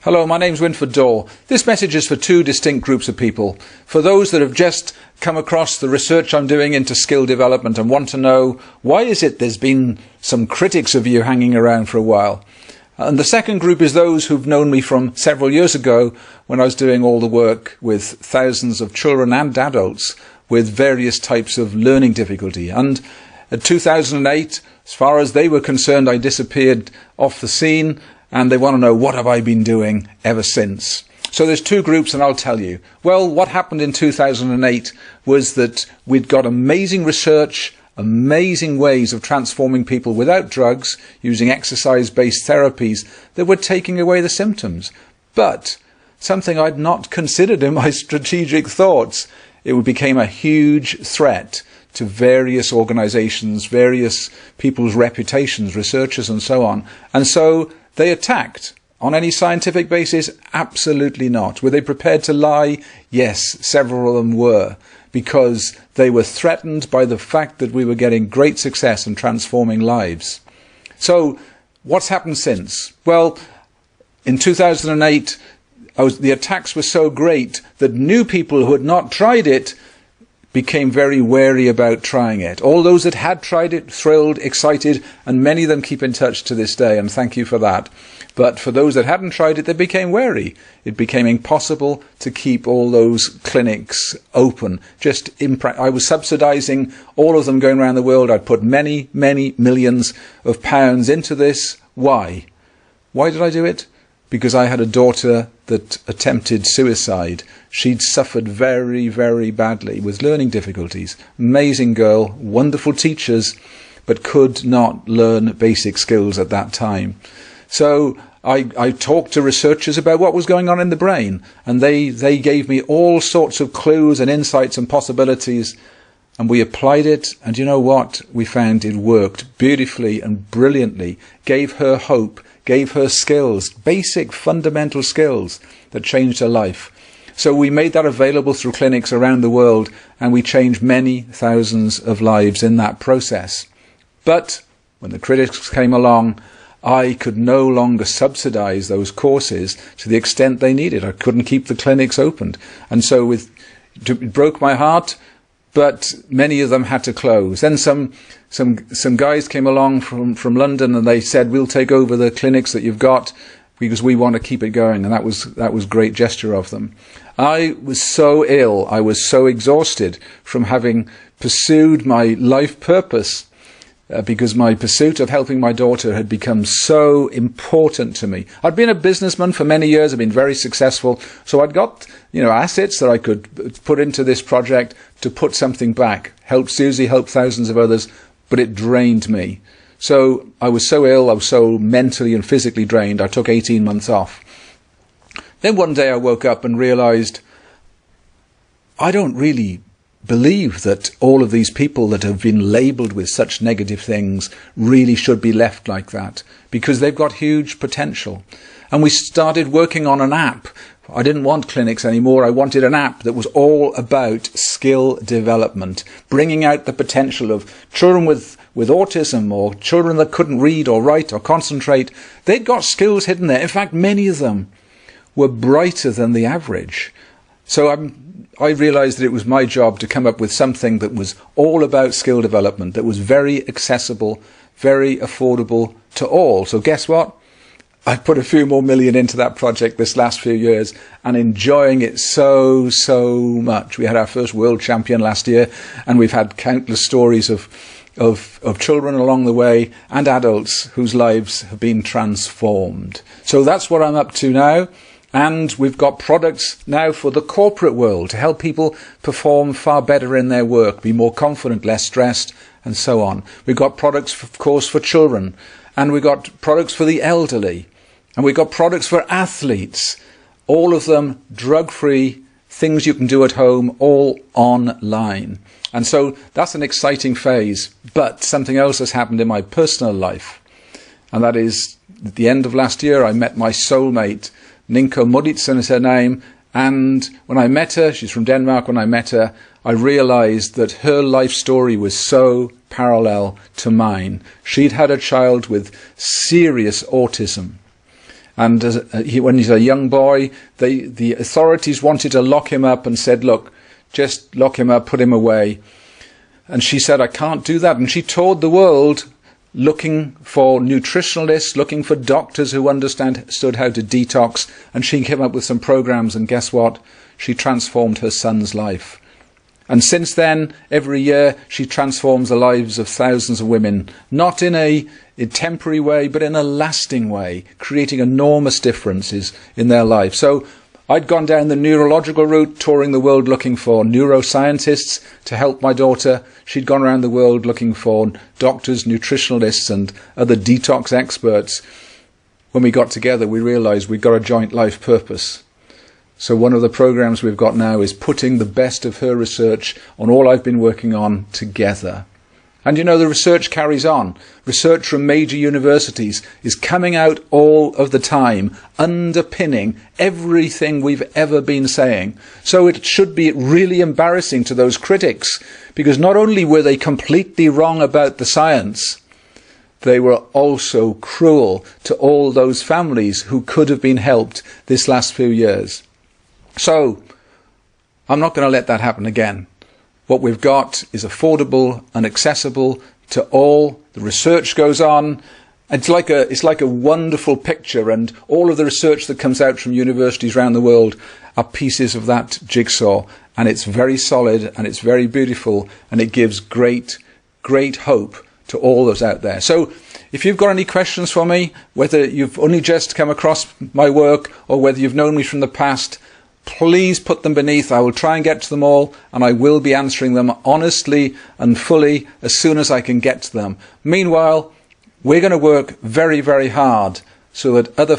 Hello, my name's Wynford Dore. This message is for two distinct groups of people. For those that have just come across the research I'm doing into skill development and want to know why is it there's been some critics of you hanging around for a while. And the second group is those who've known me from several years ago when I was doing all the work with thousands of children and adults with various types of learning difficulty. And in 2008, as far as they were concerned, I disappeared off the scene, and they want to know what have I been doing ever since. So there's two groups, and I'll tell you. Well, what happened in 2008 was that we'd got amazing research, amazing ways of transforming people without drugs, using exercise-based therapies that were taking away the symptoms. But something I'd not considered in my strategic thoughts, it became a huge threat to various organizations, various people's reputations, researchers and so on. And so they attacked. On any scientific basis? Absolutely not. Were they prepared to lie? Yes, several of them were, because they were threatened by the fact that we were getting great success in transforming lives. So what's happened since? Well, in 2008, the attacks were so great that new people who had not tried it became very wary about trying it. All those that had tried it, thrilled, excited, and many of them keep in touch to this day, and thank you for that. But for those that hadn't tried it, they became wary. It became impossible to keep all those clinics open. I was subsidizing all of them going around the world. I'd put many, many millions of pounds into this. Why? Why did I do it? Because I had a daughter that attempted suicide. She'd suffered very, very badly with learning difficulties. Amazing girl, wonderful teachers, but could not learn basic skills at that time. So I talked to researchers about what was going on in the brain, and they gave me all sorts of clues and insights and possibilities, and we applied it, and you know what? We found it worked beautifully and brilliantly, gave her hope, gave her skills, basic fundamental skills that changed her life. So we made that available through clinics around the world, and we changed many thousands of lives in that process. But when the critics came along, I could no longer subsidize those courses to the extent they needed. I couldn't keep the clinics opened. And so it broke my heart, but many of them had to close. Then some guys came along from London, and they said, we'll take over the clinics that you've got because we want to keep it going. And that was great gesture of them. I was so ill, I was so exhausted from having pursued my life purpose, because my pursuit of helping my daughter had become so important to me. I'd been a businessman for many years, I'd been very successful, so I'd got assets that I could put into this project to put something back, help Susie, help thousands of others, but it drained me. So I was so ill, I was so mentally and physically drained, I took 18 months off. Then one day I woke up and realized I don't really believe that all of these people that have been labelled with such negative things really should be left like that, because they've got huge potential. And we started working on an app. I didn't want clinics anymore. I wanted an app that was all about skill development, bringing out the potential of children with autism, or children that couldn't read or write or concentrate. They'd got skills hidden there. In fact, many of them were brighter than the average. So I realized that it was my job to come up with something that was all about skill development, that was very accessible, very affordable to all. So guess what? I put a few more million into that project this last few years, and enjoying it so much. We had our first world champion last year, and we've had countless stories of children along the way and adults whose lives have been transformed. So that's what I'm up to now. And we've got products now for the corporate world to help people perform far better in their work, be more confident, less stressed, and so on. We've got products, of course, for children, and we've got products for the elderly, and we've got products for athletes, all of them drug-free, things you can do at home, all online. And so that's an exciting phase. But something else has happened in my personal life, and that is at the end of last year I met my soulmate. Ninko Moditsen is her name, and when I met her, she's from Denmark, when I met her, I realized that her life story was so parallel to mine. She'd had a child with serious autism, And when he's a young boy, the authorities wanted to lock him up and said, look, just lock him up, put him away. And she said, I can't do that. And she toured the world looking for nutritionalists, looking for doctors who understood how to detox. And she came up with some programs. And guess what? She transformed her son's life. And since then, every year, she transforms the lives of thousands of women, not in a temporary way, but in a lasting way, creating enormous differences in their life. So I'd gone down the neurological route, touring the world looking for neuroscientists to help my daughter. She'd gone around the world looking for doctors, nutritionalists, and other detox experts. When we got together, we realized we'd got a joint life purpose. So one of the programs we've got now is putting the best of her research on all I've been working on together. And you know, the research carries on. Research from major universities is coming out all of the time, underpinning everything we've ever been saying. So it should be really embarrassing to those critics, because not only were they completely wrong about the science, they were also cruel to all those families who could have been helped this last few years. So I'm not going to let that happen again. What we've got is affordable and accessible to all. The research goes on. It's like a wonderful picture, and all of the research that comes out from universities around the world are pieces of that jigsaw. And it's very solid, and it's very beautiful, and it gives great hope to all those out there. So if you've got any questions for me, whether you've only just come across my work or whether you've known me from the past, please put them beneath. I will try and get to them all, and I will be answering them honestly and fully as soon as I can get to them. Meanwhile, we're going to work very, very hard so that other